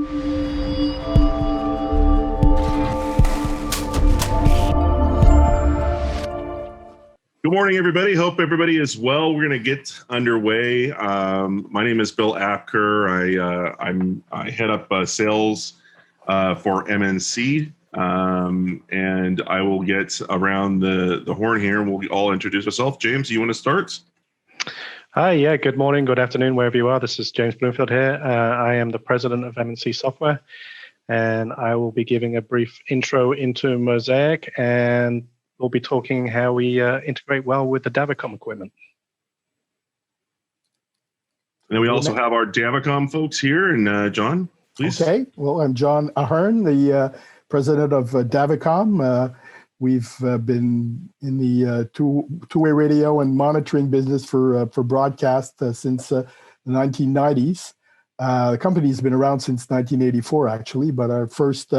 Good morning, everybody. Hope everybody is well. We're going to get underway. My name is Bil Apker. I head up sales for MNC, and I will get around the horn here, and we'll all introduce ourselves. James, you want to start? Hi, yeah, good morning, good afternoon, wherever you are. This is James Bloomfield here. I am the president of MNC Software, and I will be giving a brief intro into Mosaic, and we'll be talking how we integrate well with the Davicom equipment. And then we also have our Davicom folks here, and John, please. Okay, well, I'm John Ahern, the president of Davicom. We've been in the two-way radio and monitoring business for broadcast since the 1990s. The company's been around since 1984, actually, but our first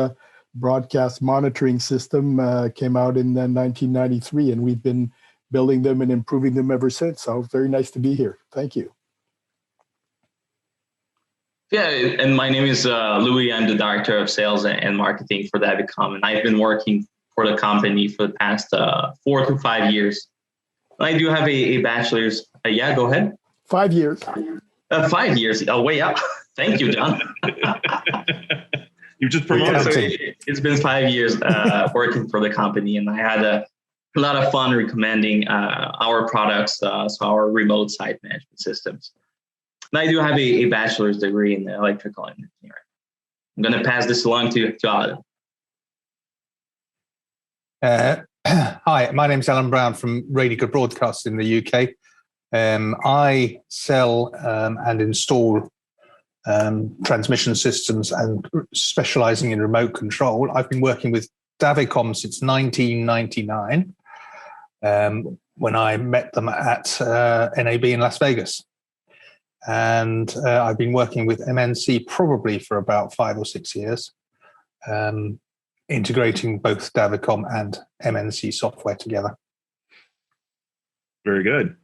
broadcast monitoring system came out in 1993, and we've been building them and improving them ever since. So very nice to be here. Thank you. Yeah, and my name is Louis. I'm the director of sales and marketing for Davicom, and I've been working for the company for the past 4 to 5 years. I do have a bachelor's. Yeah, go ahead. 5 years. 5 years. Oh, way up. Thank you, John. You just promoted. So it's been 5 years working for the company, and I had a lot of fun recommending our products, so our remote site management systems. And I do have a bachelor's degree in electrical engineering. I'm going to pass this along to Alan. Hi, my name's Alan Brown from Radica Broadcast in the UK. I sell and install transmission systems and specializing in remote control. I've been working with Davicom since 1999 when I met them at NAB in Las Vegas. And I've been working with MNC probably for about 5 or 6 years, integrating both Davicom and MNC software together. Very good.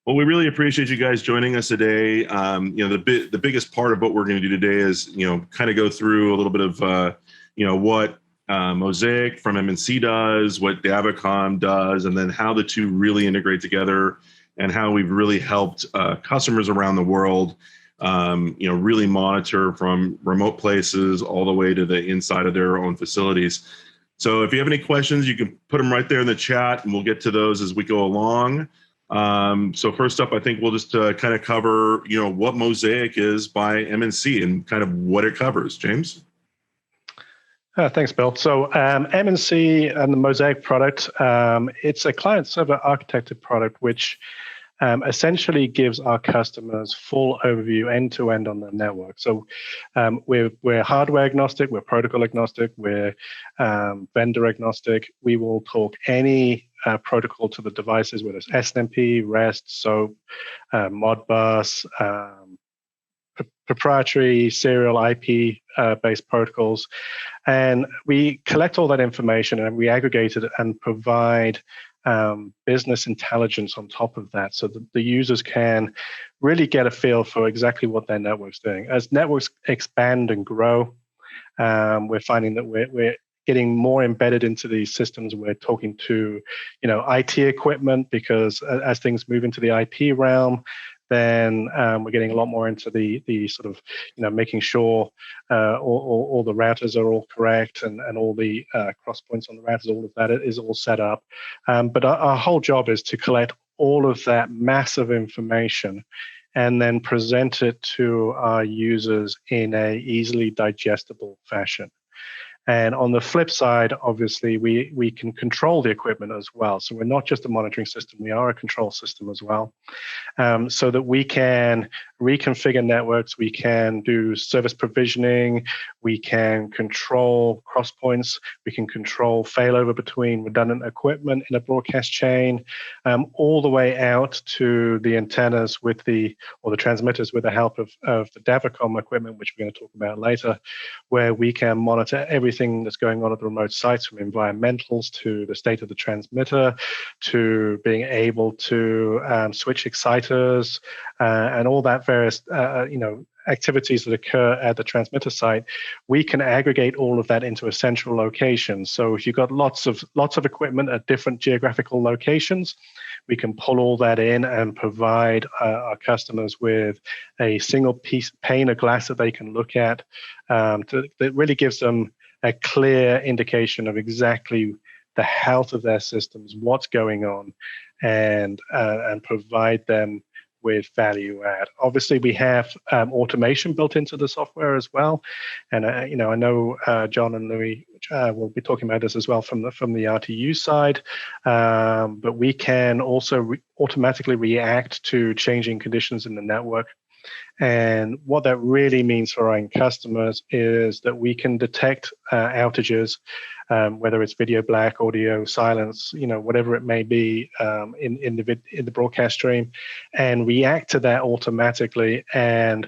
Well, we really appreciate you guys joining us today. The biggest part of what we're going to do today is, kind of go through a little bit of, what Mosaic from MNC does, what Davicom does, and then how the two really integrate together and how we've really helped customers around the world, really monitor from remote places all the way to the inside of their own facilities. So if you have any questions, you can put them right there in the chat, and we'll get to those as we go along. So first up, I think we'll just kind of cover, what Mosaic is by MNC and kind of what it covers. James? Thanks, Bill. So MNC and the Mosaic product, it's a client-server architected product, which essentially gives our customers full overview end-to-end on their network. So we're hardware agnostic, we're protocol agnostic, we're vendor agnostic. We will talk any protocol to the devices, whether it's SNMP, REST, SOAP, Modbus, proprietary serial IP based protocols. And we collect all that information and we aggregate it and provide business intelligence on top of that, so that the users can really get a feel for exactly what their network's doing. As networks expand and grow, we're finding that we're getting more embedded into these systems. We're talking to, IT equipment, because as things move into the IP realm, then we're getting a lot more into the sort of, making sure all the routers are all correct and all the cross points on the routers, all of that is all set up. But our whole job is to collect all of that massive information and then present it to our users in a easily digestible fashion. And on the flip side, obviously, we can control the equipment as well. So we're not just a monitoring system, we are a control system as well. So that we can reconfigure networks, we can do service provisioning, we can control cross points, we can control failover between redundant equipment in a broadcast chain, all the way out to the antennas or the transmitters with the help of the Davicom equipment, which we're going to talk about later, where we can monitor everything that's going on at the remote sites, from environmentals to the state of the transmitter, to being able to switch exciters and all that various activities that occur at the transmitter site, we can aggregate all of that into a central location. So if you've got lots of equipment at different geographical locations, we can pull all that in and provide our customers with a single pane of glass that they can look at that really gives them a clear indication of exactly the health of their systems, what's going on, and provide them with value add. Obviously, we have automation built into the software as well, and I know John and Louis will be talking about this as well from the RTU side. But we can also automatically react to changing conditions in the network. And what that really means for our end customers is that we can detect outages, whether it's video black, audio, silence, whatever it may be in the broadcast stream, and react to that automatically and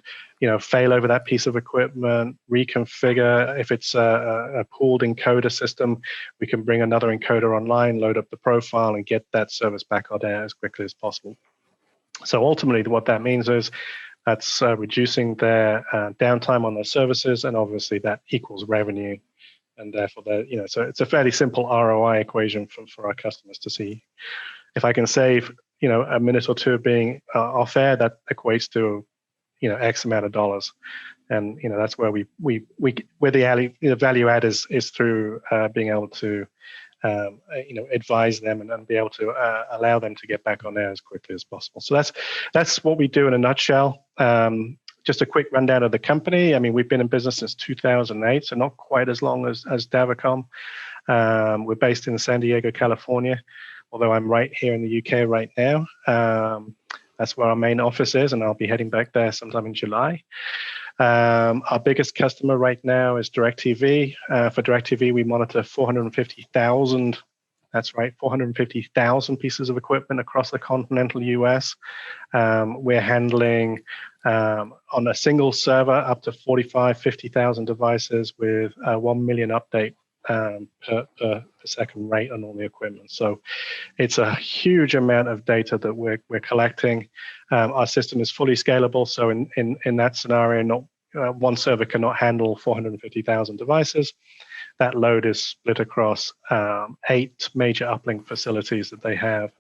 fail over that piece of equipment, reconfigure. If it's a pooled encoder system, we can bring another encoder online, load up the profile, and get that service back on air as quickly as possible. So ultimately, what that means is that's reducing their downtime on their services, and obviously that equals revenue, and therefore, so it's a fairly simple ROI equation for our customers to see. If I can save, a minute or two of being off air, that equates to, X amount of dollars, and that's where where the value add is through being able to, advise them and be able to allow them to get back on air as quickly as possible. So that's what we do in a nutshell. Just a quick rundown of the company. I mean, we've been in business since 2008, so not quite as long as Davicom. We're based in San Diego, California, although I'm right here in the UK right now. That's where our main office is, and I'll be heading back there sometime in July. Our biggest customer right now is DirecTV. For DirecTV, we monitor 450,000. That's right, 450,000 pieces of equipment across the continental US. We're handling on a single server up to 50,000 devices with 1 million update per second rate on all the equipment. So it's a huge amount of data that we're collecting. Our system is fully scalable. So in that scenario, not one server cannot handle 450,000 devices. That load is split across 8 major uplink facilities that they have,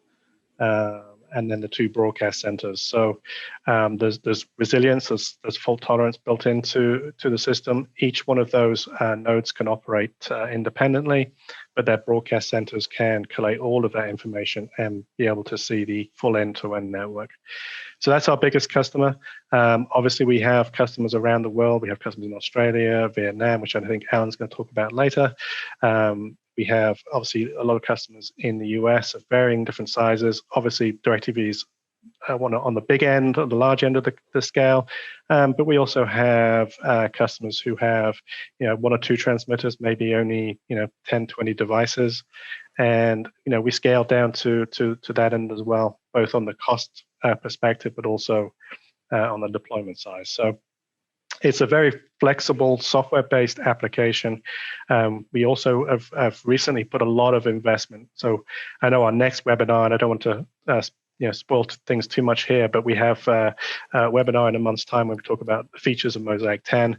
and then the 2 broadcast centers. So there's resilience, there's fault tolerance built into the system. Each one of those nodes can operate independently, but their broadcast centers can collate all of that information and be able to see the full end-to-end network. So that's our biggest customer. Obviously, we have customers around the world. We have customers in Australia, Vietnam, which I think Alan's going to talk about later. We have obviously a lot of customers in the US of varying different sizes. Obviously, DirecTV is on the big end, on the large end of the scale, but we also have customers who have 1 or 2 transmitters, maybe only 10, 20 devices, and we scale down to that end as well, both on the cost perspective, but also on the deployment side. So it's a very flexible software-based application. We also have recently put a lot of investment. So I know our next webinar, and I don't want to spoil things too much here, but we have a webinar in a month's time when we talk about the features of Mosaic 10.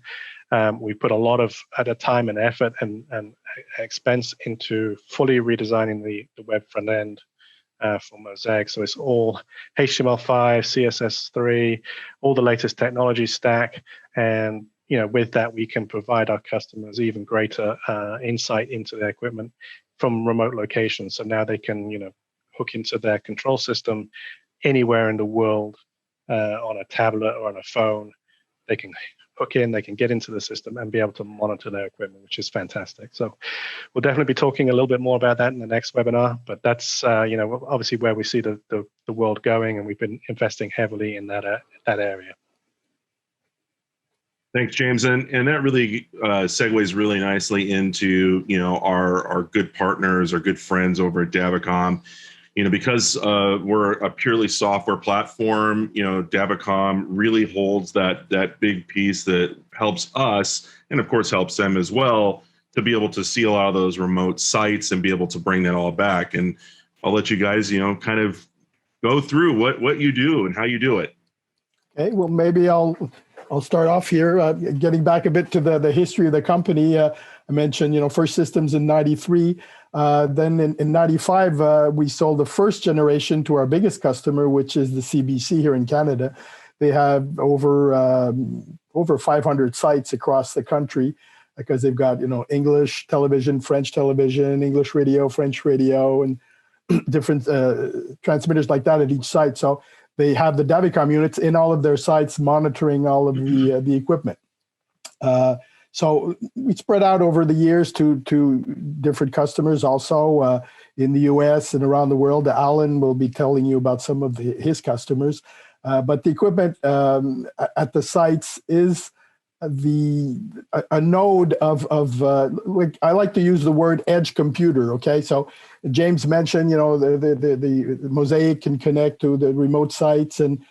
We put a lot of time and effort and expense into fully redesigning the web front end for Mosaic. So it's all HTML5, CSS3, all the latest technology stack. And with that, we can provide our customers even greater insight into their equipment from remote locations. So now they can hook into their control system anywhere in the world on a tablet or on a phone. They can hook in, they can get into the system and be able to monitor their equipment, which is fantastic. So we'll definitely be talking a little bit more about that in the next webinar, but that's obviously where we see the world going, and we've been investing heavily in that area. Thanks, James, and that really segues really nicely into our good partners, our good friends over at Davicom. Because we're a purely software platform, Davicom really holds that big piece that helps us, and of course helps them as well, to be able to see a lot of those remote sites and be able to bring that all back. And I'll let you guys, kind of go through what you do and how you do it. Okay, well, maybe I'll I'll start off here, getting back a bit to the history of the company. I mentioned, first systems in 93. Then in 95, we sold the first generation to our biggest customer, which is the CBC here in Canada. They have over 500 sites across the country because they've got, English television, French television, English radio, French radio, and different transmitters like that at each site. So they have the Davicom units in all of their sites monitoring all of the equipment. So we spread out over the years to different customers also in the US and around the world. Alan will be telling you about some of his customers. But the equipment at the sites is a node of I like to use the word edge computer. Okay, so James mentioned the Mosaic can connect to the remote sites and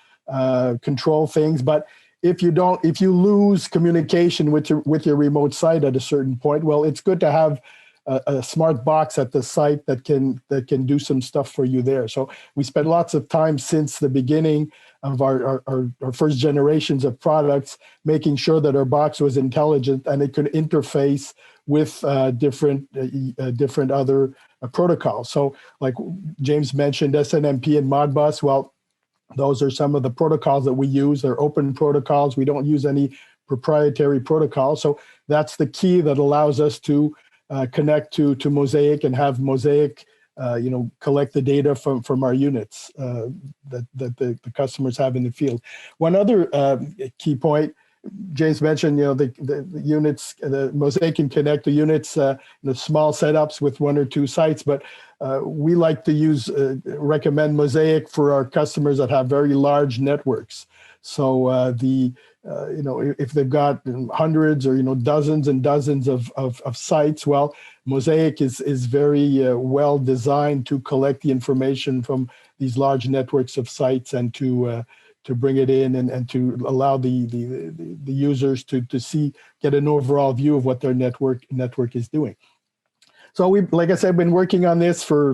control things, but if you lose communication with your remote site at a certain point, well, it's good to have a smart box at the site that can do some stuff for you there. So we spent lots of time since the beginning of our first generations of products, making sure that our box was intelligent and it could interface with different other protocols. So like James mentioned, SNMP and Modbus, well, those are some of the protocols that we use. They're open protocols. We don't use any proprietary protocols. So that's the key that allows us to connect to Mosaic and have Mosaic collect the data from our units that the customers have in the field. One other key point, James mentioned, the units, the Mosaic can connect the units, the small setups with 1 or 2 sites, but we like to recommend Mosaic for our customers that have very large networks. So if they've got hundreds or dozens and dozens of sites, well, Mosaic is very well designed to collect the information from these large networks of sites and to bring it in and to allow the users to get an overall view of what their network is doing. So we, like I said, been working on this for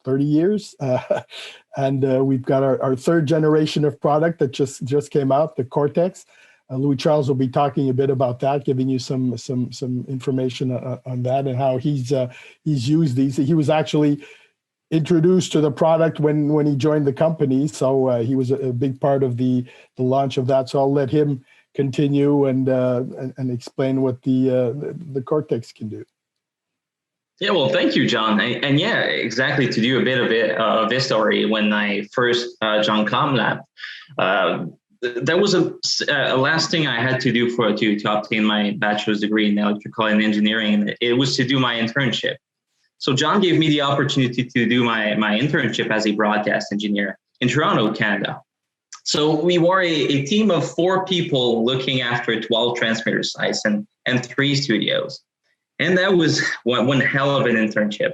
30 years, and we've got our third generation of product that just came out, the Cortex. Louis Charles will be talking a bit about that, giving you some information on that and how he's used these. He was actually introduced to the product when he joined the company, so he was a big part of the launch of that. So I'll let him continue and explain what the Cortex can do. Yeah, well, thank you, John. And yeah, exactly. To do a bit of this story, when I first joined Comlab, that was a last thing I had to do to obtain my bachelor's degree in electrical and engineering. It was to do my internship. So John gave me the opportunity to do my internship as a broadcast engineer in Toronto, Canada. So we were a team of 4 people looking after 12 transmitter sites and 3 studios. And that was one hell of an internship.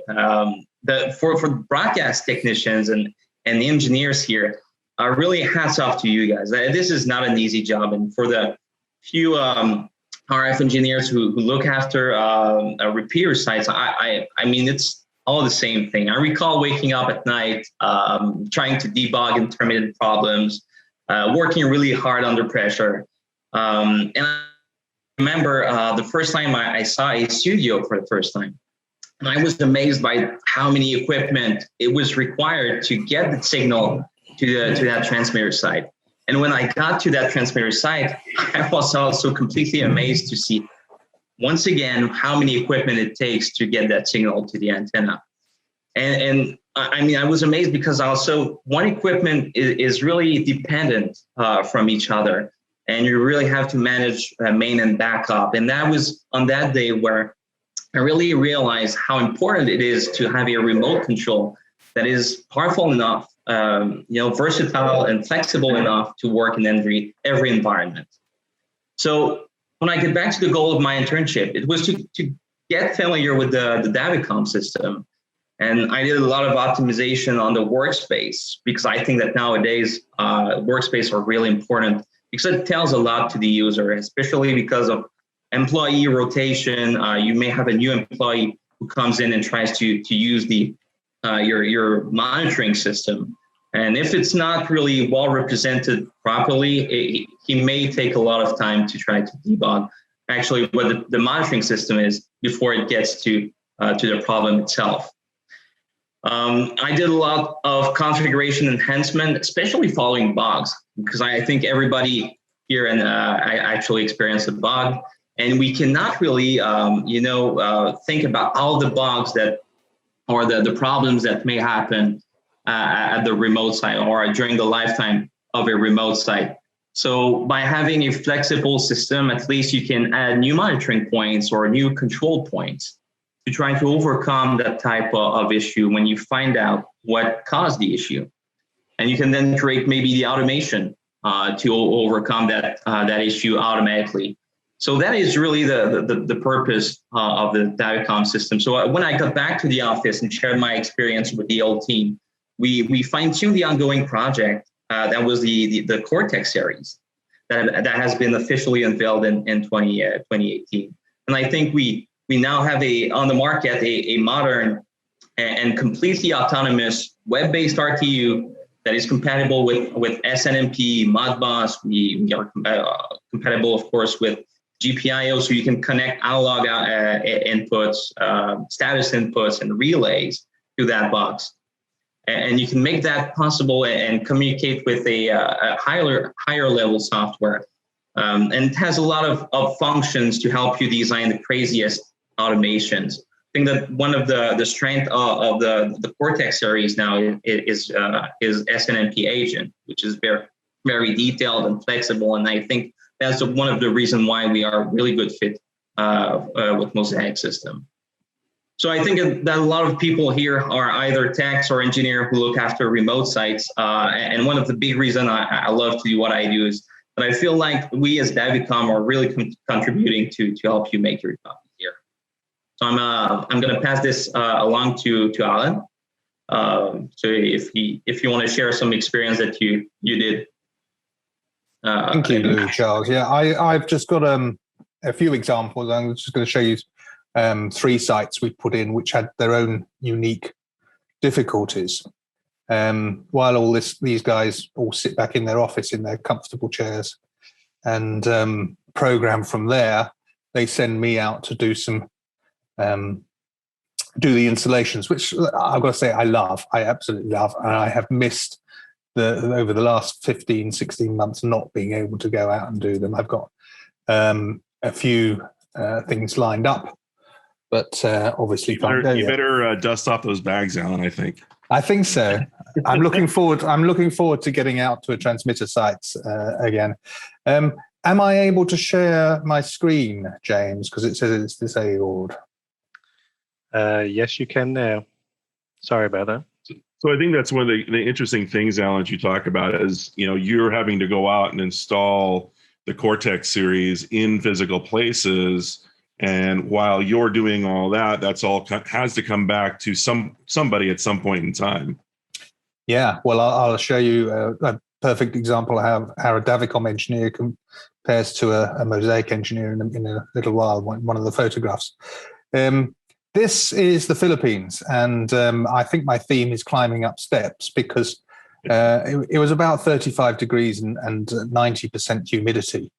For broadcast technicians and the engineers here, really hats off to you guys. This is not an easy job. And for the few RF engineers who look after repeater sites, I mean, it's all the same thing. I recall waking up at night, trying to debug intermittent problems, working really hard under pressure. And I remember the first time I saw a studio for the first time, and I was amazed by how many equipment it was required to get the signal to that transmitter site. And when I got to that transmitter site, I was also completely amazed to see, once again, how many equipment it takes to get that signal to the antenna. And I mean, I was amazed because also one equipment is really dependent from each other. And you really have to manage main and backup. And that was on that day where I really realized how important it is to have a remote control that is powerful enough, versatile and flexible enough to work in every environment. So when I get back to the goal of my internship, it was to get familiar with the Davicom system. And I did a lot of optimization on the workspace, because I think that nowadays workspace are really important, because it tells a lot to the user, especially because of employee rotation. You may have a new employee who comes in and tries to use your monitoring system. And if it's not really well represented properly, he may take a lot of time to try to debug actually what the monitoring system is before it gets to the problem itself. I did a lot of configuration enhancement, especially following bugs, because I think everybody here and I actually experienced a bug, and we cannot really, think about all the bugs that, or the problems that may happen at the remote site or during the lifetime of a remote site. So by having a flexible system, at least you can add new monitoring points or new control points to try to overcome that type of issue when you find out what caused the issue. And you can then create maybe the automation to overcome that issue automatically. So that is really the purpose of the Davicom system. So when I got back to the office and shared my experience with the old team, we fine-tuned the ongoing project. That was the Cortex series that has been officially unveiled in 2018. And I think we now have on the market a modern and completely autonomous web-based RTU that is compatible with SNMP, Modbus. We are compatible, of course, with GPIO, so you can connect analog inputs, status inputs, and relays to that box. And you can make that possible and communicate with a higher level software. And it has a lot of functions to help you design the craziest automations. I think that one of the strength of the Cortex series now is SNMP agent, which is very, very detailed and flexible. And I think that's one of the reasons why we are a really good fit with Mosaic system. So I think that a lot of people here are either techs or engineers who look after remote sites. And one of the big reasons I love to do what I do is that I feel like we as Davicom are really contributing to help you make your job easier. So I'm going to pass this along to Alan. So if you want to share some experience that you did. Thank you, Charles. Yeah, I've just got a few examples. I'm just going to show you 3 sites we put in which had their own unique difficulties. While all these guys all sit back in their office in their comfortable chairs and program from there, they send me out to do the installations, which I've got to say I absolutely love, and I have missed over the last 15, 16 months not being able to go out and do them. I've got a few things lined up. But obviously, you better dust off those bags, Alan. I think so. I'm looking forward to getting out to a transmitter sites again. Am I able to share my screen, James? Because it says it's disabled. Yes, you can now. Sorry about that. So I think that's one of the interesting things, Alan, that you talk about is you're having to go out and install the Cortex series in physical places. And while you're doing all that, that's all has to come back to somebody at some point in time. Yeah, well, I'll show you a perfect example of how a Davicom engineer compares to a Mosaic engineer in a little while, one of the photographs. This is the Philippines, and I think my theme is climbing up steps because it was about 35 degrees and 90% humidity.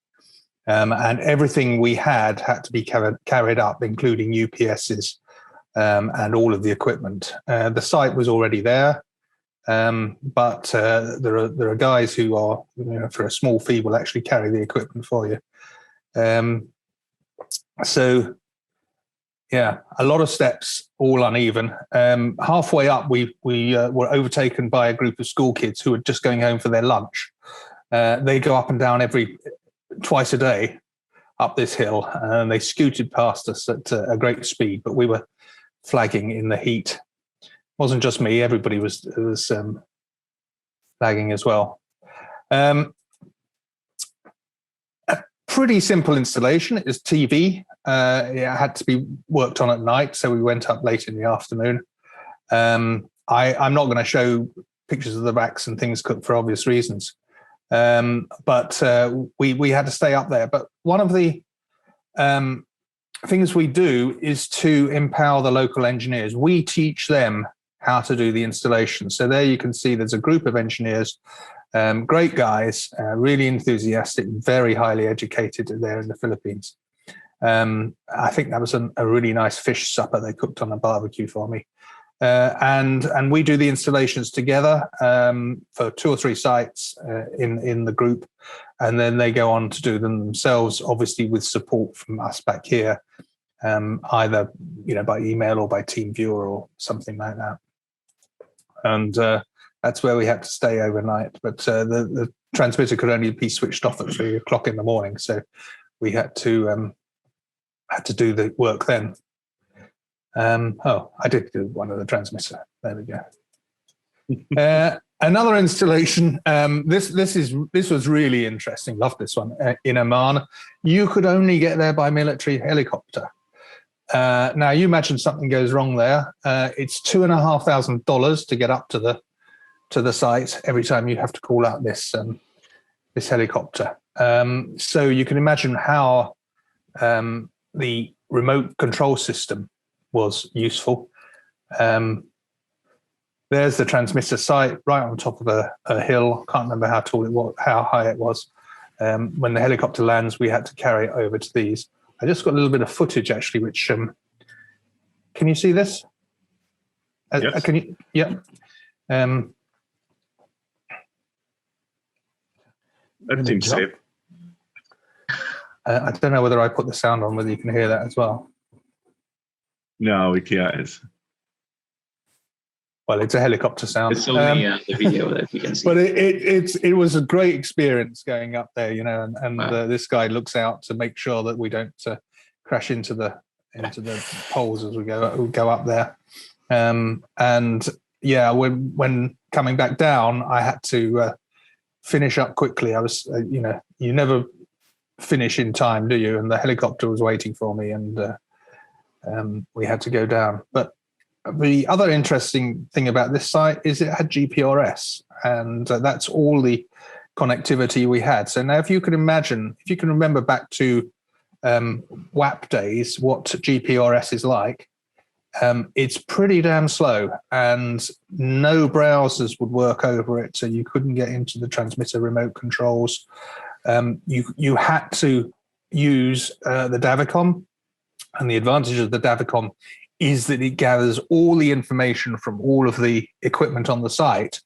And everything we had to be carried up, including UPSs and all of the equipment. The site was already there, but there are guys who are, for a small fee, will actually carry the equipment for you. So, yeah, a lot of steps, all uneven. Halfway up, we were overtaken by a group of school kids who were just going home for their lunch. They go up and down twice a day up this hill, and they scooted past us at a great speed, but we were flagging in the heat. It wasn't just me, everybody was flagging as well. A pretty simple installation. It was TV. It had to be worked on at night, so we went up late in the afternoon. I'm not going to show pictures of the racks and things for obvious reasons. But we had to stay up there. But one of the things we do is to empower the local engineers. We teach them how to do the installation. So there you can see there's a group of engineers, great guys, really enthusiastic, very highly educated there in the Philippines. I think that was a really nice fish supper they cooked on a barbecue for me. And we do the installations together for 2 or 3 sites in the group, and then they go on to do them themselves, obviously with support from us back here, either by email or by TeamViewer or something like that. And that's where we had to stay overnight. But the transmitter could only be switched off at 3 o'clock in the morning, so we had to do the work then. I did do one of the transmitter. There we go. Another installation. This was really interesting. Love this one. In Oman, you could only get there by military helicopter. Now you imagine something goes wrong there. It's $2,500 to get up to the site every time you have to call out this helicopter. So you can imagine how the remote control system was useful. There's the transmitter site right on top of a hill. Can't remember how tall it was, how high it was. When the helicopter lands, we had to carry it over to these. I just got a little bit of footage actually, which can you see this? Yes. Can you? Yeah. That seems safe. I don't know whether I put the sound on, whether you can hear that as well. No, we can't. Well, it's a helicopter sound. It's only the video that you can see. But it was a great experience going up there, and Wow. This guy looks out to make sure that we don't crash into the poles as we go up there. And yeah, when coming back down, I had to finish up quickly. I was, you never finish in time, do you? And the helicopter was waiting for me, and we had to go down. But the other interesting thing about this site is it had GPRS, and that's all the connectivity we had. So now if you can remember back to WAP days, what GPRS is like, it's pretty damn slow, and no browsers would work over it, so you couldn't get into the transmitter remote controls. You had to use the Davicom, and the advantage of the Davicom is that it gathers all the information from all of the equipment on the site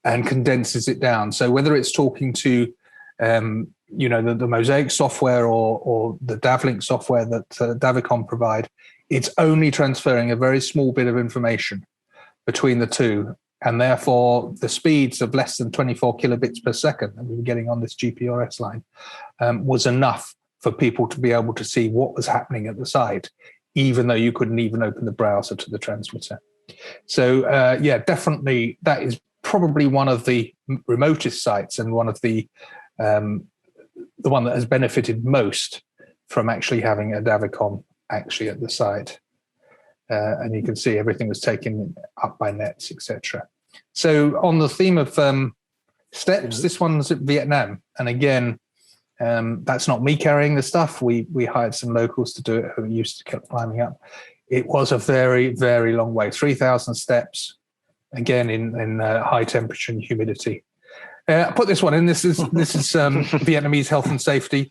and condenses it down. So whether it's talking to the Mosaic software or the Davlink software that Davicom provide, it's only transferring a very small bit of information between the two. And therefore, the speeds of less than 24 kilobits per second that we were getting on this GPRS line was enough for people to be able to see what was happening at the site, even though you couldn't even open the browser to the transmitter. So, definitely that is probably one of the remotest sites and one of the one that has benefited most from actually having a Davicom actually at the site. And you can see everything was taken up by nets, etc. So on the theme of steps, this one's at Vietnam. And again, that's not me carrying the stuff. We hired some locals to do it who used to keep climbing up. It was a very, very long way, 3,000 steps, again in high temperature and humidity. I put this one in. This is Vietnamese health and safety,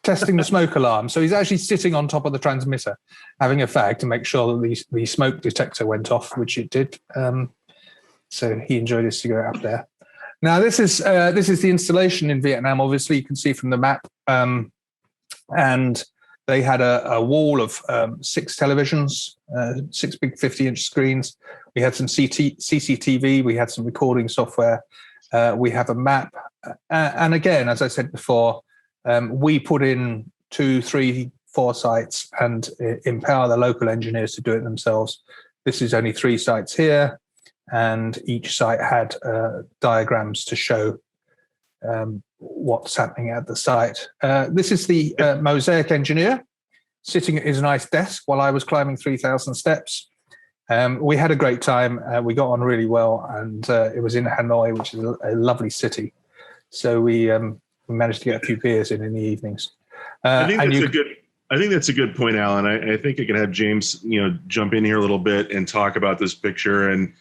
testing the smoke alarm. So he's actually sitting on top of the transmitter, having a fag to make sure that the smoke detector went off, which it did. So he enjoyed his cigarette up there. Now this is the installation in Vietnam. Obviously, you can see from the map, and they had a wall of 6 televisions, 6 big 50-inch screens. We had some CCTV. We had some recording software. We have a map, and again, as I said before, we put in 2, 3, 4 sites and empower the local engineers to do it themselves. This is only 3 sites here, and each site had diagrams to show what's happening at the site. This is the Mosaic engineer sitting at his nice desk while I was climbing 3,000 steps. We had a great time. We got on really well, and it was in Hanoi, which is a lovely city. So we managed to get a few beers in the evenings. I think I think that's a good point, Alan. I think I can have James, jump in here a little bit and talk about this picture. And,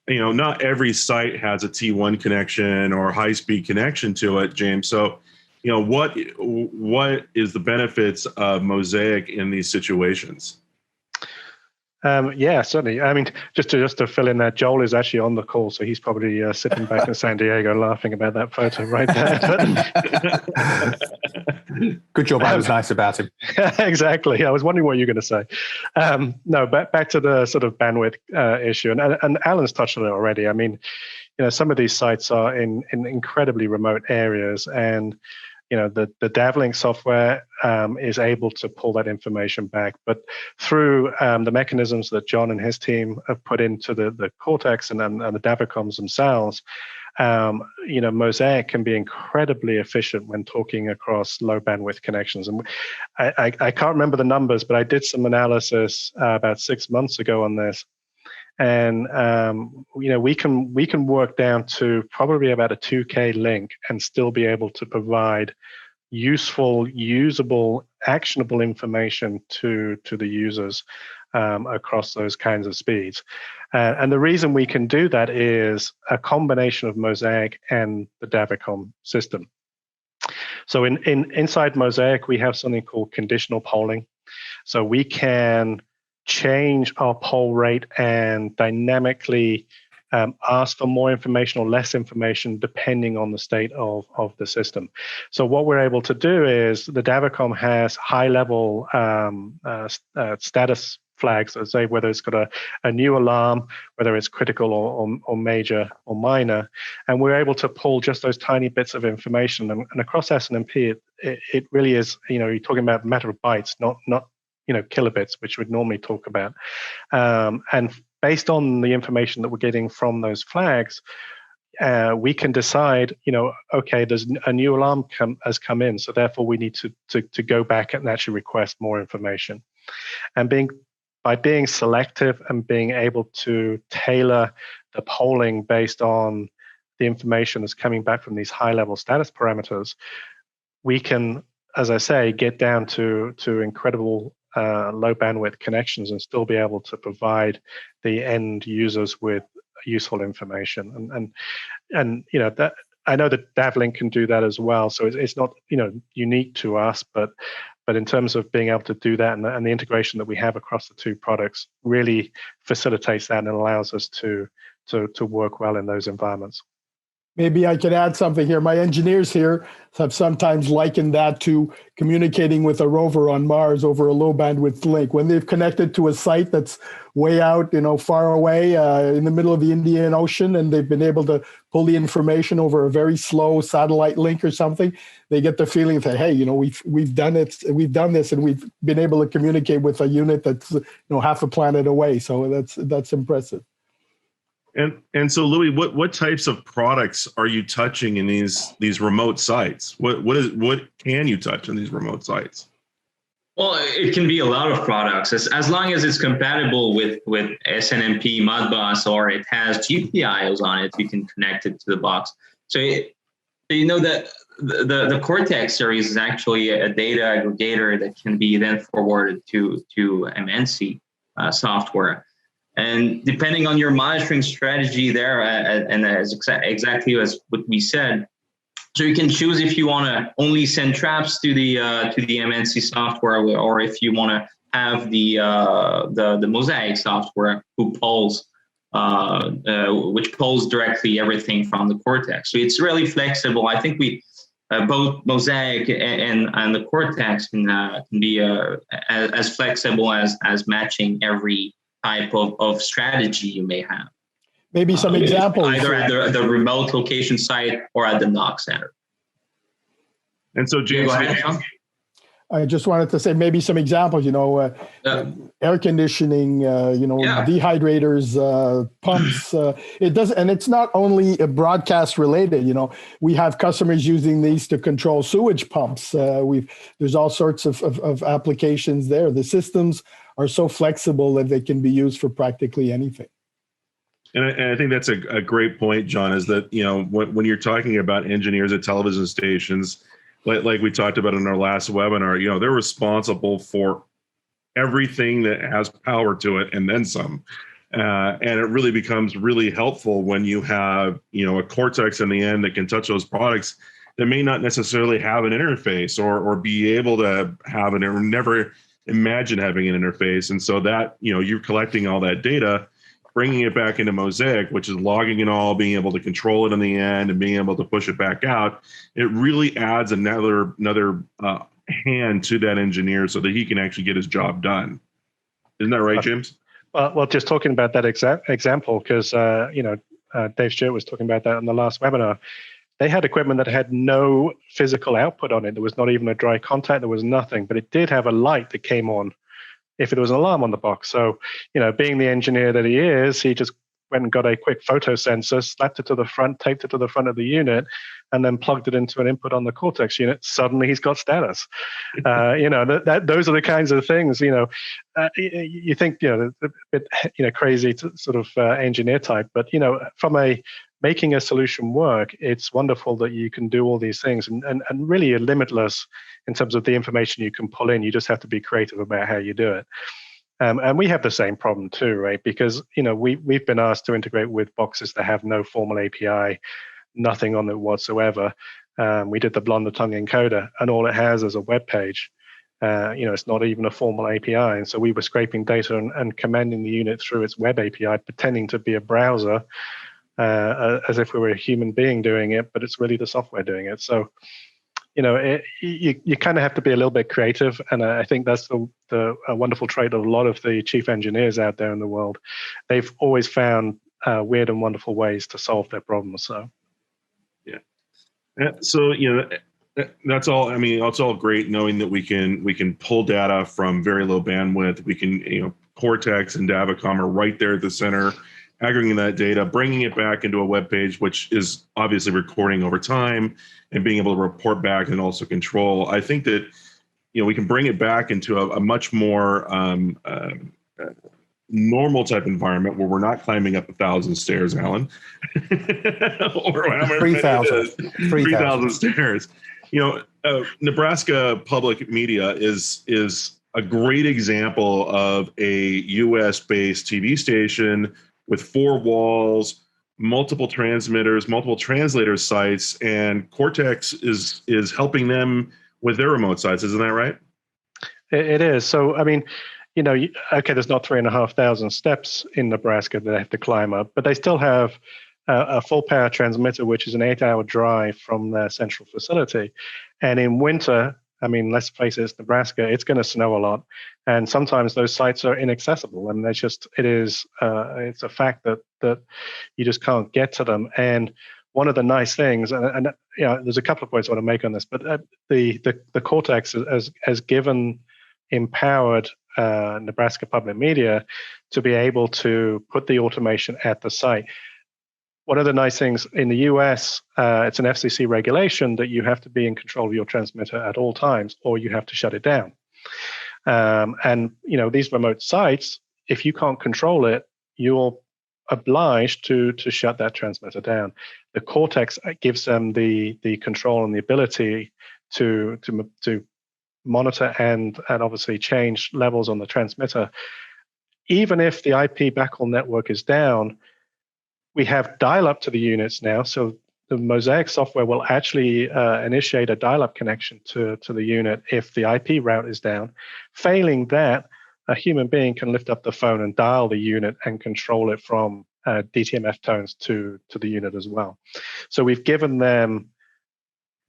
not every site has a T1 connection or high-speed connection to it, James. So, what is the benefits of Mosaic in these situations? Yeah, certainly. I mean, just to fill in that, Joel is actually on the call, so he's probably sitting back in San Diego laughing about that photo right there. Good job. I was nice about him. Exactly. I was wondering what you're going to say. No, back to the sort of bandwidth issue, and Alan's touched on it already. I mean, some of these sites are in incredibly remote areas, and the Davlink software is able to pull that information back, but through the mechanisms that John and his team have put into the Cortex and the Davicoms themselves, Mosaic can be incredibly efficient when talking across low bandwidth connections. And I can't remember the numbers, but I did some analysis about 6 months ago on this. And we can work down to probably about a 2K link and still be able to provide useful, usable, actionable information to the users across those kinds of speeds. And the reason we can do that is a combination of Mosaic and the Davicom system. So inside Mosaic, we have something called conditional polling. So we can change our poll rate and dynamically ask for more information or less information depending on the state of the system. So what we're able to do is the Davicom has high-level status flags that say whether it's got a new alarm, whether it's critical or major or minor, and we're able to pull just those tiny bits of information. And across SNMP, it really is, you're talking about a matter of bytes, not kilobits, which we'd normally talk about. And based on the information that we're getting from those flags, we can decide, okay, there's a new alarm has come in, so therefore we need to go back and actually request more information. And by being selective and being able to tailor the polling based on the information that's coming back from these high-level status parameters, we can, as I say, get down to incredible low bandwidth connections and still be able to provide the end users with useful information. And that I know that Davlink can do that as well. So it's not unique to us, but in terms of being able to do that and the integration that we have across the two products really facilitates that and allows us to work well in those environments. Maybe I could add something here. My engineers here have sometimes likened that to communicating with a rover on Mars over a low bandwidth link. When they've connected to a site that's way out, far away in the middle of the Indian Ocean, and they've been able to pull the information over a very slow satellite link or something, they get the feeling that, hey, we've done it, we've done this, and we've been able to communicate with a unit that's half a planet away. So that's impressive. And so, Louis, what types of products are you touching in these remote sites? What can you touch on these remote sites? Well, it can be a lot of products as long as it's compatible with SNMP, Modbus, or it has GPIOs on it. You can connect it to the box. So that the Cortex series is actually a data aggregator that can be then forwarded to MNC Software. And depending on your monitoring strategy there, and exactly as what we said, so you can choose if you want to only send traps to the MNC software, or if you want to have the Mosaic software who polls, which polls directly everything from the Cortex. So it's really flexible. I think we both Mosaic and the Cortex can be as flexible as matching every type of strategy you may have. Maybe some examples. Either at the remote location site or at the NOC center. And so, James, I just wanted to say maybe some examples, air conditioning, dehydrators, pumps. It does, and it's not only broadcast related. We have customers using these to control sewage pumps. There's all sorts of applications there. The systems are so flexible that they can be used for practically anything. And I think that's a great point, John, is that, when you're talking about engineers at television stations, like we talked about in our last webinar, they're responsible for everything that has power to it and then some. And it really becomes really helpful when you have, a Cortex in the end that can touch those products that may not necessarily have an interface or be able to have it or never imagine having an interface. And so that, you're collecting all that data, bringing it back into Mosaic, which is logging it all, being able to control it in the end and being able to push it back out. It really adds another hand to that engineer so that he can actually get his job done. Isn't that right, James? Well, just talking about that example, because Dave Stewart was talking about that in the last webinar. They had equipment that had no physical output on it. There was not even a dry contact. There was nothing, but it did have a light that came on if there was an alarm on the box. So, being the engineer that he is, he just went and got a quick photo sensor, slapped it to the front, taped it to the front of the unit, and then plugged it into an input on the Cortex unit. Suddenly he's got status. Those are the kinds of things, you think, a bit, crazy to sort of engineer type, but, from making a solution work, it's wonderful that you can do all these things and really you're limitless in terms of the information you can pull in. You just have to be creative about how you do it. And we have the same problem too, right? Because, we've been asked to integrate with boxes that have no formal API, nothing on it whatsoever. We did the Blonde tongue encoder, and all it has is a web page. It's not even a formal API. And so we were scraping data and commanding the unit through its web API, pretending to be a browser, as if we were a human being doing it, but it's really the software doing it. So, you kind of have to be a little bit creative, and I think that's the wonderful trait of a lot of the chief engineers out there in the world. They've always found weird and wonderful ways to solve their problems. So, yeah. So that's all. I mean, it's all great knowing that we can pull data from very low bandwidth. We can, Cortex and Davicom are right there at the center, aggregating that data, bringing it back into a web page, which is obviously recording over time and being able to report back and also control. I think that, we can bring it back into a much more normal type environment where we're not climbing up 1,000 stairs, Alan, or however 3,000 stairs. Nebraska public media is a great example of a US-based TV station with 4 walls, multiple transmitters, multiple translator sites, and Cortex is helping them with their remote sites. Isn't that right? It is. So, I mean, okay, there's not 3,500 steps in Nebraska that they have to climb up, but they still have a full power transmitter, which is an 8-hour drive from their central facility. And in winter, I mean, let's face it, it's Nebraska, it's going to snow a lot. And sometimes those sites are inaccessible. I mean, it's a fact that you just can't get to them. And one of the nice things, and there's a couple of points I want to make on this, but the Cortex has empowered Nebraska public media to be able to put the automation at the site. One of the nice things in the US, it's an FCC regulation that you have to be in control of your transmitter at all times, or you have to shut it down. And these remote sites, if you can't control it, you're obliged to shut that transmitter down. The Cortex gives them the control and the ability to monitor and obviously change levels on the transmitter. Even if the IP backhaul network is down, we have dial-up to the units now, so the Mosaic software will actually initiate a dial-up connection to the unit if the IP route is down. Failing that, a human being can lift up the phone and dial the unit and control it from DTMF tones to the unit as well. So we've given them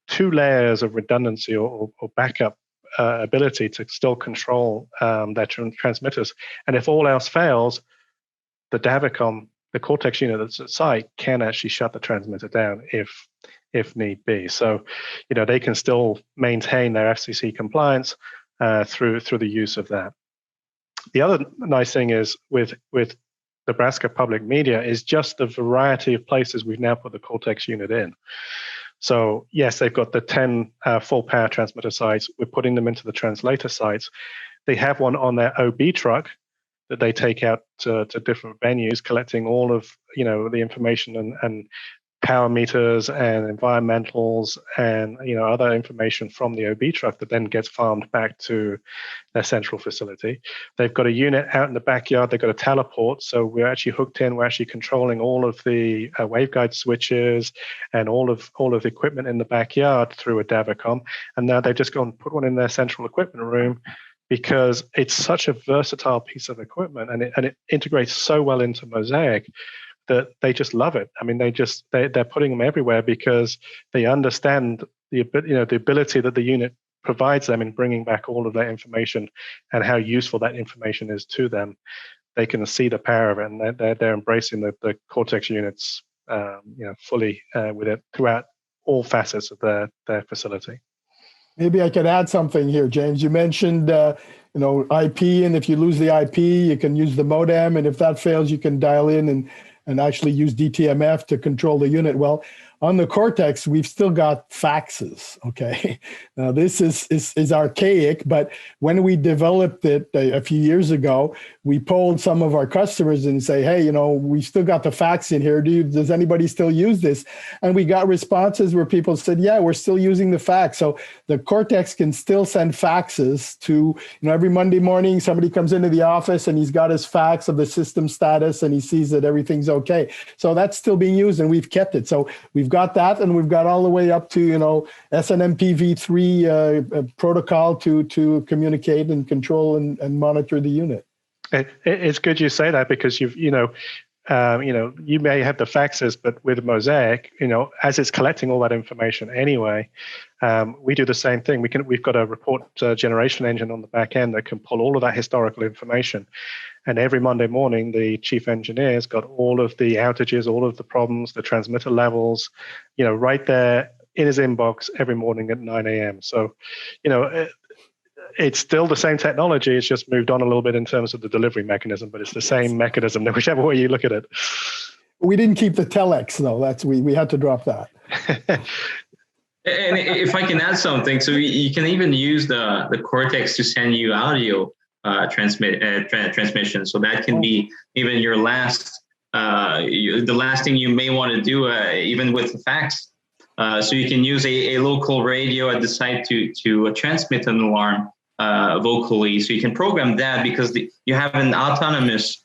2 layers of redundancy or backup ability to still control their transmitters. And if all else fails, the Davicom, the Cortex unit that's at site, can actually shut the transmitter down if need be. So, they can still maintain their FCC compliance through the use of that. The other nice thing is with Nebraska public media is just the variety of places we've now put the Cortex unit in. So yes, they've got the 10 full power transmitter sites. We're putting them into the translator sites. They have one on their OB truck that they take out to different venues, collecting all of the information and power meters and environmentals and other information from the OB truck that then gets farmed back to their central facility. They've got a unit out in the backyard. They've got a teleport, so we're actually hooked in. We're actually controlling all of the waveguide switches and all of the equipment in the backyard through a Davicom. And now they've just gone and put one in their central equipment room, because it's such a versatile piece of equipment, and it integrates so well into Mosaic that they just love it. I mean, they're putting them everywhere because they understand the ability that the unit provides them in bringing back all of that information and how useful that information is to them. They can see the power of it, and they're embracing the Cortex units, fully with it throughout all facets of their facility. Maybe I could add something here, James. You mentioned, IP, and if you lose the IP, you can use the modem, and if that fails, you can dial in and actually use DTMF to control the unit. Well, on the Cortex, we've still got faxes, okay? Now, this is archaic, but when we developed it a few years ago, we polled some of our customers and say, hey, we still got the fax in here. Does anybody still use this? And we got responses where people said, yeah, we're still using the fax. So the Cortex can still send faxes to, every Monday morning, somebody comes into the office and he's got his fax of the system status and he sees that everything's okay. So that's still being used, and we've kept it. So we've got that, and we've got all the way up to, SNMP v3 protocol to communicate and control and monitor the unit. It's good you say that, because you may have the faxes, but with Mosaic, as it's collecting all that information anyway, we do the same thing. We've got a report generation engine on the back end that can pull all of that historical information. And every Monday morning, the chief engineer's got all of the outages, all of the problems, the transmitter levels, right there in his inbox every morning at 9 a.m. So, it's still the same technology. It's just moved on a little bit in terms of the delivery mechanism, but it's the same mechanism, whichever way you look at it. We didn't keep the telex, though. We had to drop that. And if I can add something, so you can even use the Cortex to send you audio transmission. So that can be even your last, the last thing you may want to do, even with the fax. So you can use a local radio at the site to transmit an alarm vocally. So you can program that, because you have an autonomous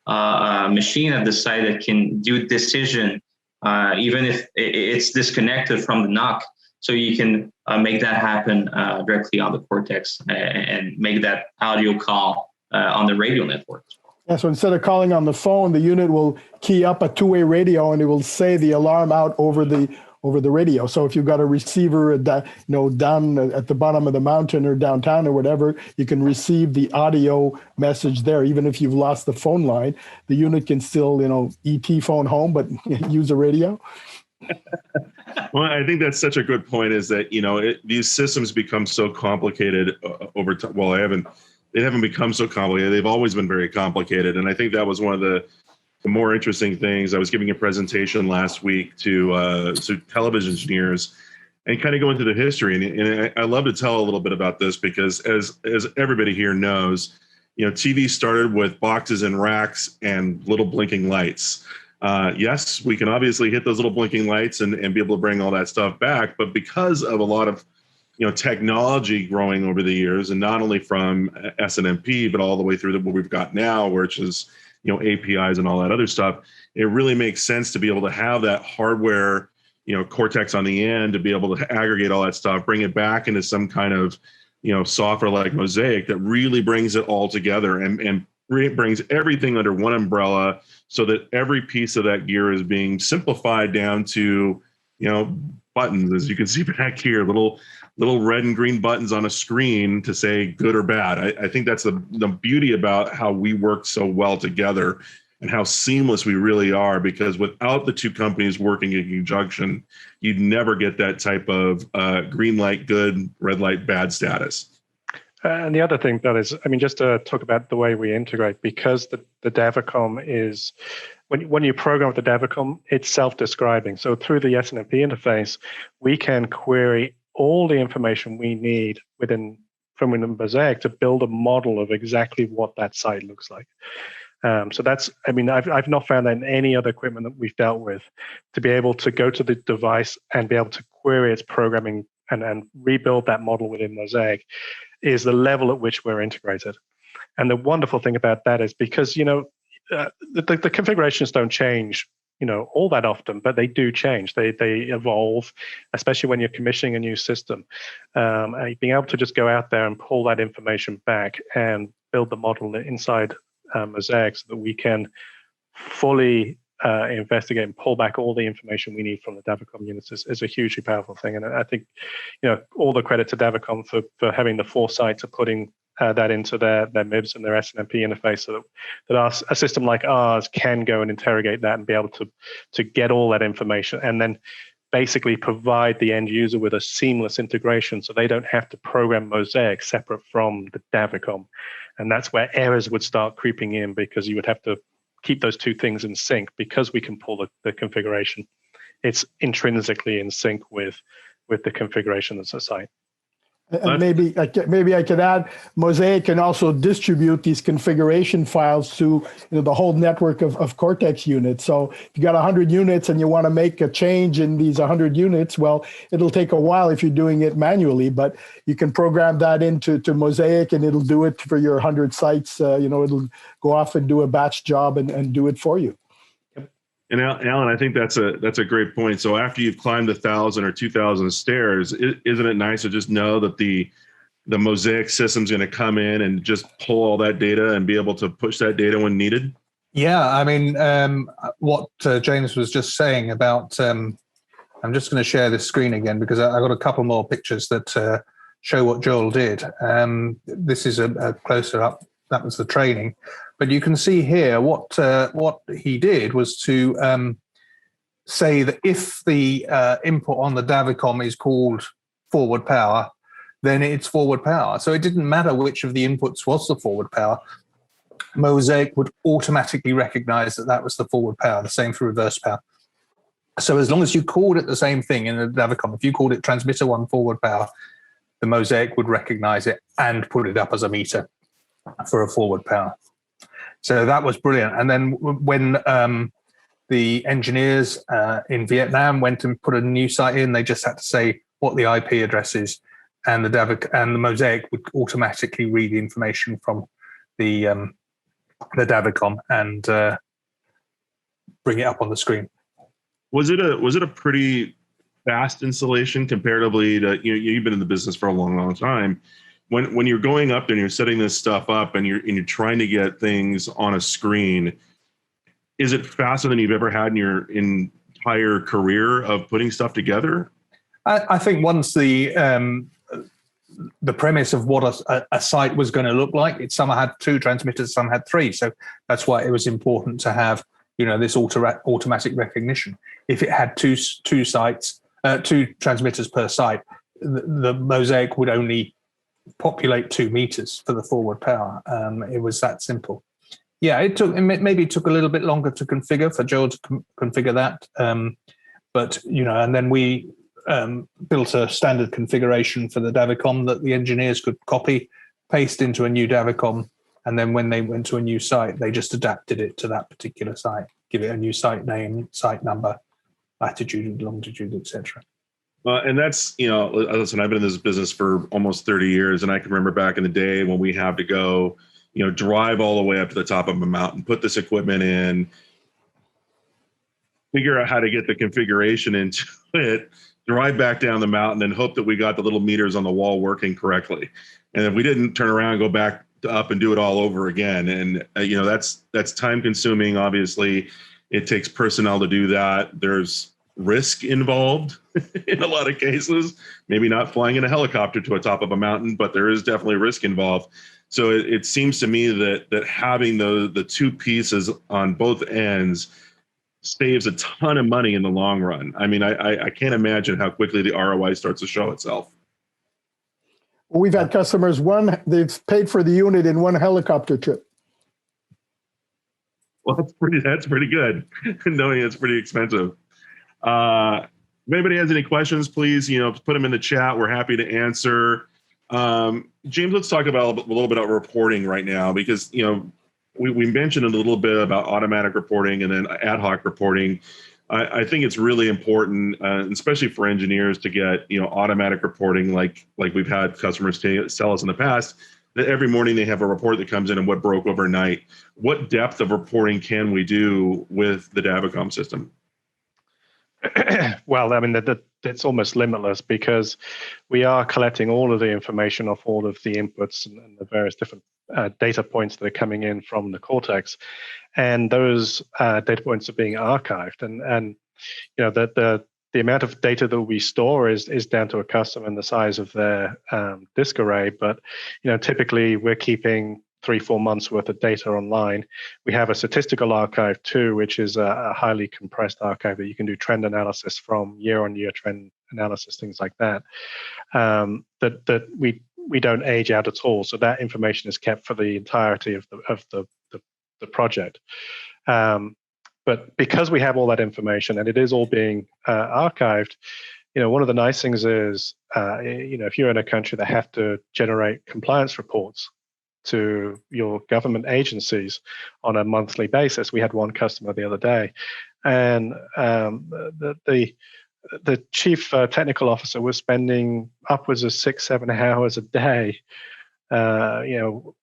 machine at the site that can do decision, even if it's disconnected from the NOC. So you can make that happen directly on the Cortex and make that audio call on the radio network. Yeah, so instead of calling on the phone, the unit will key up a two-way radio, and it will say the alarm out over the radio. So if you've got a receiver, down at the bottom of the mountain or downtown or whatever, you can receive the audio message there. Even if you've lost the phone line, the unit can still, ET phone home, but use a radio. Well, I think that's such a good point, is that, these systems become so complicated over time. Well, they haven't become so complicated. They've always been very complicated. And I think that was one of the more interesting things. I was giving a presentation last week to television engineers and kind of go into the history. And I love to tell a little bit about this, because as everybody here knows, TV started with boxes and racks and little blinking lights. Yes, we can obviously hit those little blinking lights and be able to bring all that stuff back. But because of a lot of technology growing over the years, and not only from SNMP, but all the way through to what we've got now, which is APIs and all that other stuff, it really makes sense to be able to have that hardware, Cortex on the end, to be able to aggregate all that stuff, bring it back into some kind of, software like Mosaic that really brings it all together and brings everything under one umbrella, so that every piece of that gear is being simplified down to, buttons, as you can see back here, little red and green buttons on a screen to say good or bad. I think that's the beauty about how we work so well together and how seamless we really are, because without the two companies working in conjunction, you'd never get that type of green light good, red light bad status. And the other thing, Bill, is, just to talk about the way we integrate, because the Davicom is, when you program with the Davicom, it's self-describing. So through the SNMP interface, we can query all the information we need from within Mosaic to build a model of exactly what that site looks like. So that's, I mean, I've not found that in any other equipment that we've dealt with, to be able to go to the device and be able to query its programming and rebuild that model within Mosaic is the level at which we're integrated. And the wonderful thing about that is because, the configurations don't change, all that often, but they do change. They evolve, especially when you're commissioning a new system. And being able to just go out there and pull that information back and build the model inside Mosaic so that we can fully investigate and pull back all the information we need from the Davicom units is a hugely powerful thing. And I think, all the credit to Davicom for having the foresight to putting that into their MIBs and their SNMP interface, so that a system like ours can go and interrogate that and be able to get all that information and then basically provide the end user with a seamless integration so they don't have to program Mosaic separate from the Davicom. And that's where errors would start creeping in, because you would have to keep those two things in sync. Because we can pull the configuration, it's intrinsically in sync with the configuration that's at site. And maybe I could add, Mosaic can also distribute these configuration files to the whole network of Cortex units. So if you got 100 units and you want to make a change in these 100 units, well, it'll take a while if you're doing it manually, but you can program that into Mosaic and it'll do it for your 100 sites. It'll go off and do a batch job and do it for you. And Alan, I think that's a great point. So after you've climbed 1,000 or 2,000 stairs, isn't it nice to just know that the Mosaic system's going to come in and just pull all that data and be able to push that data when needed? Yeah, I mean, what James was just saying about, I'm just going to share this screen again because I got a couple more pictures that show what Joel did. This is a closer up. That was the training. But you can see here what he did was to say that if the input on the Davicom is called forward power, then it's forward power. So it didn't matter which of the inputs was the forward power. Mosaic would automatically recognize that was the forward power, the same for reverse power. So as long as you called it the same thing in the Davicom, if you called it transmitter 1 forward power, the Mosaic would recognize it and put it up as a meter for a forward power. So that was brilliant. And then when the engineers in Vietnam went and put a new site in, they just had to say what the IP address is, and the Mosaic would automatically read the information from the Davicom and bring it up on the screen. Was it a pretty fast installation comparatively to you've been in the business for a long time? When you're going up and you're setting this stuff up and you're trying to get things on a screen, is it faster than you've ever had in your entire career of putting stuff together? I think once the premise of what a site was going to look like, some had 2 transmitters, some had 3. So that's why it was important to have this automatic recognition. If it had two sites, 2 transmitters per site, the Mosaic would only populate 2 meters for the forward power. It was that simple. Yeah, it took a little bit longer to configure for Joel to configure that, but and then we built a standard configuration for the Davicom that the engineers could copy, paste into a new Davicom, and then when they went to a new site, they just adapted it to that particular site, give it a new site name, site number, latitude, longitude, etc. And that's, listen, I've been in this business for almost 30 years, and I can remember back in the day when we had to go, drive all the way up to the top of a mountain, put this equipment in, figure out how to get the configuration into it, drive back down the mountain, and hope that we got the little meters on the wall working correctly. And if we didn't, turn around and go back up and do it all over again. And, that's time consuming. Obviously, it takes personnel to do that. There's risk involved in a lot of cases, maybe not flying in a helicopter to the top of a mountain, but there is definitely risk involved. So it seems to me that having the 2 pieces on both ends saves a ton of money in the long run. I mean, I can't imagine how quickly the ROI starts to show itself. We've had customers, they've paid for the unit in 1 helicopter trip. Well, that's pretty good, knowing it's pretty expensive. If anybody has any questions, please, put them in the chat. We're happy to answer. James, let's talk about a little bit about reporting right now, because, we mentioned a little bit about automatic reporting and then ad hoc reporting. I think it's really important, especially for engineers, to get automatic reporting like we've had customers tell us in the past, that every morning they have a report that comes in and what broke overnight. What depth of reporting can we do with the Davicom system? Well, I mean, it's almost limitless, because we are collecting all of the information off all of the inputs and the various different data points that are coming in from the Cortex, and those data points are being archived. And the amount of data that we store is down to a customer and the size of their disk array. But typically we're keeping 3-4 months worth of data online. We have a statistical archive too, which is a highly compressed archive that you can do trend analysis from, year-on-year trend analysis, things like that. That we don't age out at all. So that information is kept for the entirety of the project. But because we have all that information and it is all being archived, one of the nice things is, if you're in a country that have to generate compliance reports to your government agencies on a monthly basis. We had one customer the other day, and the chief technical officer was spending upwards of 6-7 hours a day,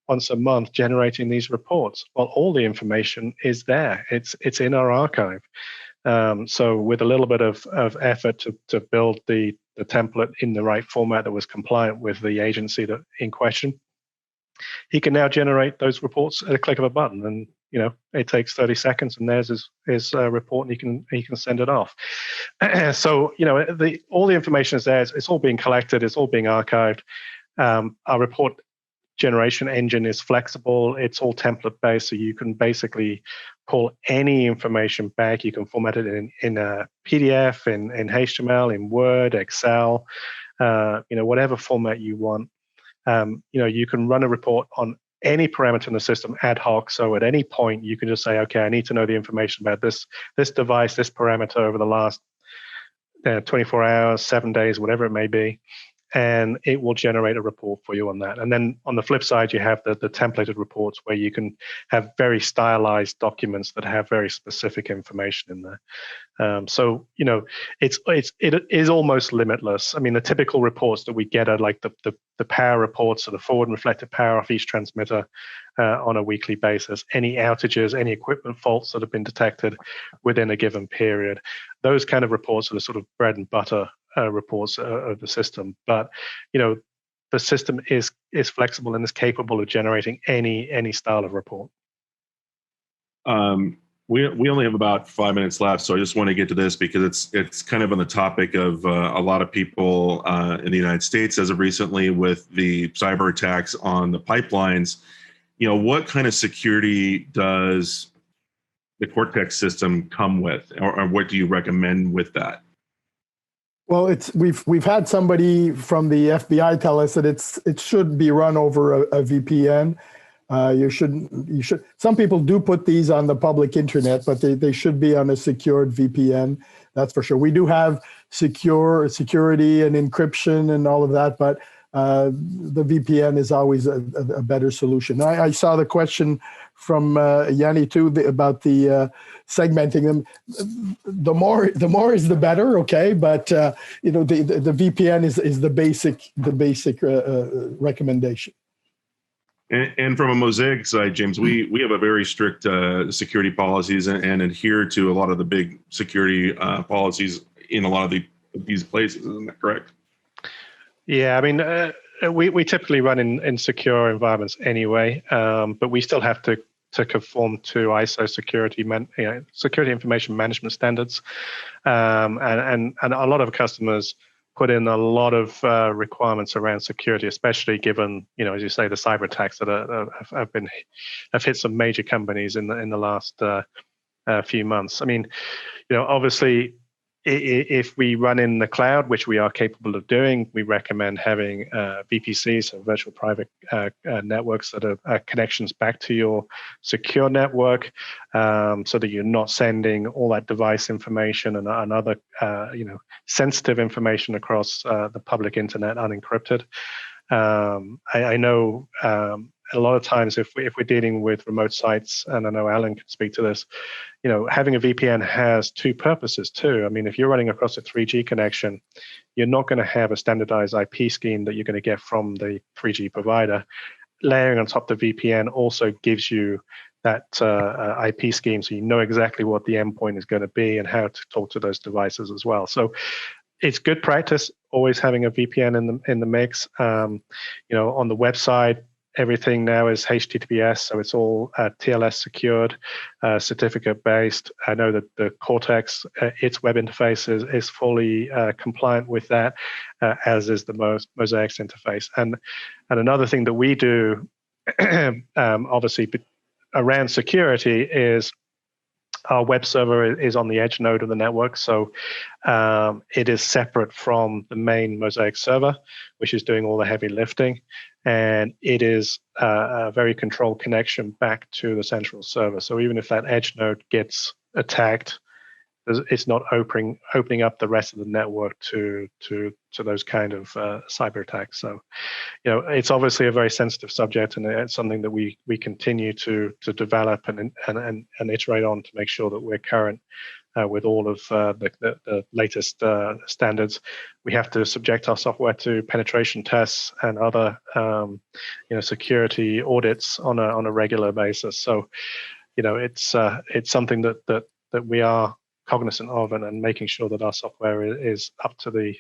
once a month, generating these reports. Well, all the information is there. It's in our archive. So with a little bit of effort to build the template in the right format that was compliant with the agency that in question, he can now generate those reports at a click of a button, and it takes 30 seconds, and there's his report, and he can send it off. So all the information is there. It's all being collected. It's all being archived. Our report generation engine is flexible. It's all template based, so you can basically pull any information back. You can format it in a PDF, in HTML, in Word, Excel, whatever format you want. You can run a report on any parameter in the system ad hoc. So at any point, you can just say, okay, I need to know the information about this device, this parameter over the last 24 hours, 7 days, whatever it may be, and it will generate a report for you on that. And then on the flip side, you have the templated reports where you can have very stylized documents that have very specific information in there. So it is almost limitless. I mean, the typical reports that we get are like the power reports, so the forward and reflected power off each transmitter on a weekly basis, any outages, any equipment faults that have been detected within a given period. Those kind of reports are the sort of bread and butter reports of the system. But the system is flexible and is capable of generating any style of report. We only have about 5 minutes left, so I just want to get to this because it's kind of on the topic of a lot of people in the United States as of recently with the cyber attacks on the pipelines. What kind of security does the Cortex system come with, or what do you recommend with that? Well, we've had somebody from the FBI tell us that it should be run over a VPN. You should. Some people do put these on the public internet, but they should be on a secured VPN. That's for sure. We do have security and encryption and all of that, but the VPN is always a better solution. I saw the question from Yanni too about the segmenting them. The more is the better, okay? But the VPN is the basic recommendation. And from a Mosaic side, James, we have a very strict security policies and adhere to a lot of the big security policies in a lot of these places. Isn't that correct? Yeah, I mean, we typically run in secure environments anyway, but we still have to conform to ISO security information management standards, and a lot of customers put in a lot of requirements around security, especially given, as you say, the cyber attacks that have hit some major companies in the last few months. I mean, obviously, if we run in the cloud, which we are capable of doing, we recommend having VPCs, so virtual private networks that are connections back to your secure network, so that you're not sending all that device information and other sensitive information across the public internet unencrypted. I know a lot of times, if we're dealing with remote sites, and I know Alan can speak to this, having a VPN has two purposes too. I mean, if you're running across a 3G connection, you're not going to have a standardized IP scheme that you're going to get from the 3G provider. Layering on top the VPN also gives you that IP scheme, so you know exactly what the endpoint is going to be and how to talk to those devices as well. So it's good practice always having a VPN in the mix. On the website, everything now is HTTPS, so it's all TLS secured, certificate based. I know that the Cortex, its web interface is fully compliant with that, as is the Mosaic's interface. And another thing that we do, obviously, around security is our web server is on the edge node of the network. So it is separate from the main Mosaic server, which is doing all the heavy lifting. And it is a very controlled connection back to the central server. So even if that edge node gets attacked, it's not opening up the rest of the network to those kind of cyber attacks. So, it's obviously a very sensitive subject, and it's something that we continue to develop and iterate on to make sure that we're current with all of the latest standards. We have to subject our software to penetration tests and other security audits on a regular basis. So, it's something that we are cognizant of, and making sure that our software is up to the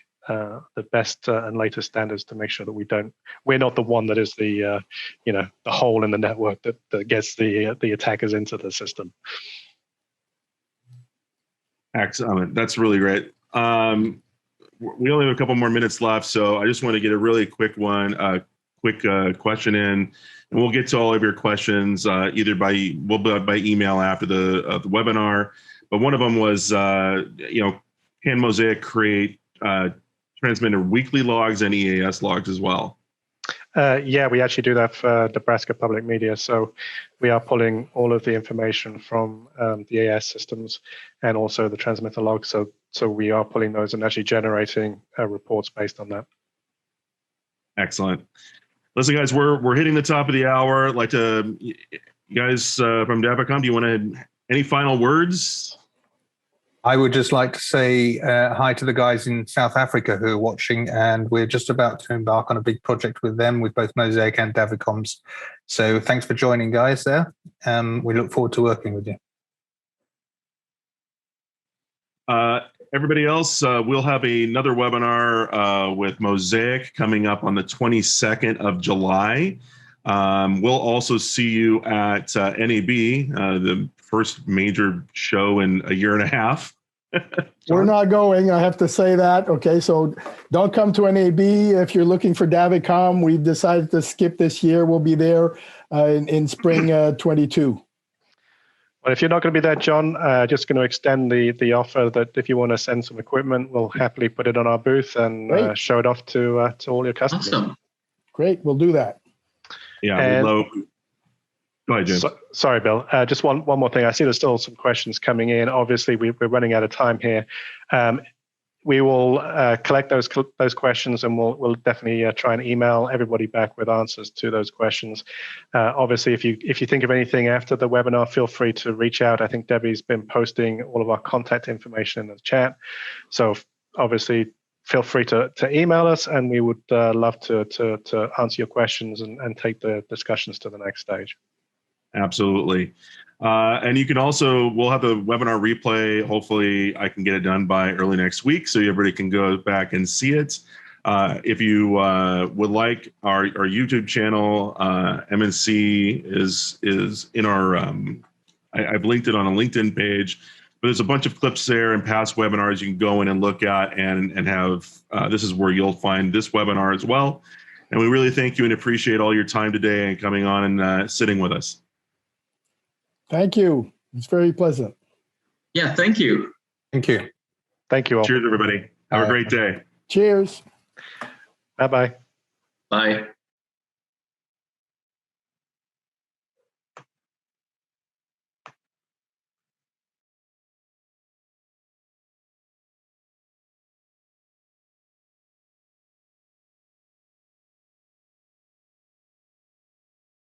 best and latest standards to make sure that we're not the one that is the hole in the network that gets the attackers into the system. Excellent. That's really great. We only have a couple more minutes left, so I just want to get a really quick question in, and we'll get to all of your questions either by email after the webinar. But one of them was, can Mosaic create transmitter weekly logs and EAS logs as well? Yeah, we actually do that for Nebraska Public Media. So we are pulling all of the information from the EAS systems and also the transmitter logs. So we are pulling those and actually generating reports based on that. Excellent. Listen, guys, we're hitting the top of the hour. I'd like to, you guys from Davicom, do you want to any final words? I would just like to say hi to the guys in South Africa who are watching, and we're just about to embark on a big project with them, with both Mosaic and Davicoms. So thanks for joining, guys, there. We look forward to working with you. Everybody else, we'll have another webinar with Mosaic coming up on the 22nd of July. We'll also see you at NAB, the first major show in a year and a half. We're not going, I have to say that. Okay, so don't come to NAB if you're looking for Davicom. We've decided to skip this year. We'll be there in spring 22. Well, if you're not going to be there, John, just going to extend the offer that if you want to send some equipment, we'll happily put it on our booth and show it off to all your customers. Awesome. Great, we'll do that. Yeah, go ahead, Jim. Sorry, Bill. Just one more thing. I see there's still some questions coming in. Obviously, we're running out of time here. We will collect those questions, and we'll definitely try and email everybody back with answers to those questions. Obviously, if you think of anything after the webinar, feel free to reach out. I think Debbie's been posting all of our contact information in the chat. So obviously, feel free to email us, and we would love to answer your questions and take the discussions to the next stage. Absolutely. And you can also, we'll have the webinar replay. Hopefully I can get it done by early next week so everybody can go back and see it. If you would like our YouTube channel, MNC is in our, I've linked it on a LinkedIn page, but there's a bunch of clips there and past webinars you can go in and look at and have, this is where you'll find this webinar as well. And we really thank you and appreciate all your time today and coming on and sitting with us. Thank you. It's very pleasant. Yeah, thank you. Thank you. Thank you all. Cheers, everybody. Have a great day. Cheers. Bye-bye. Bye.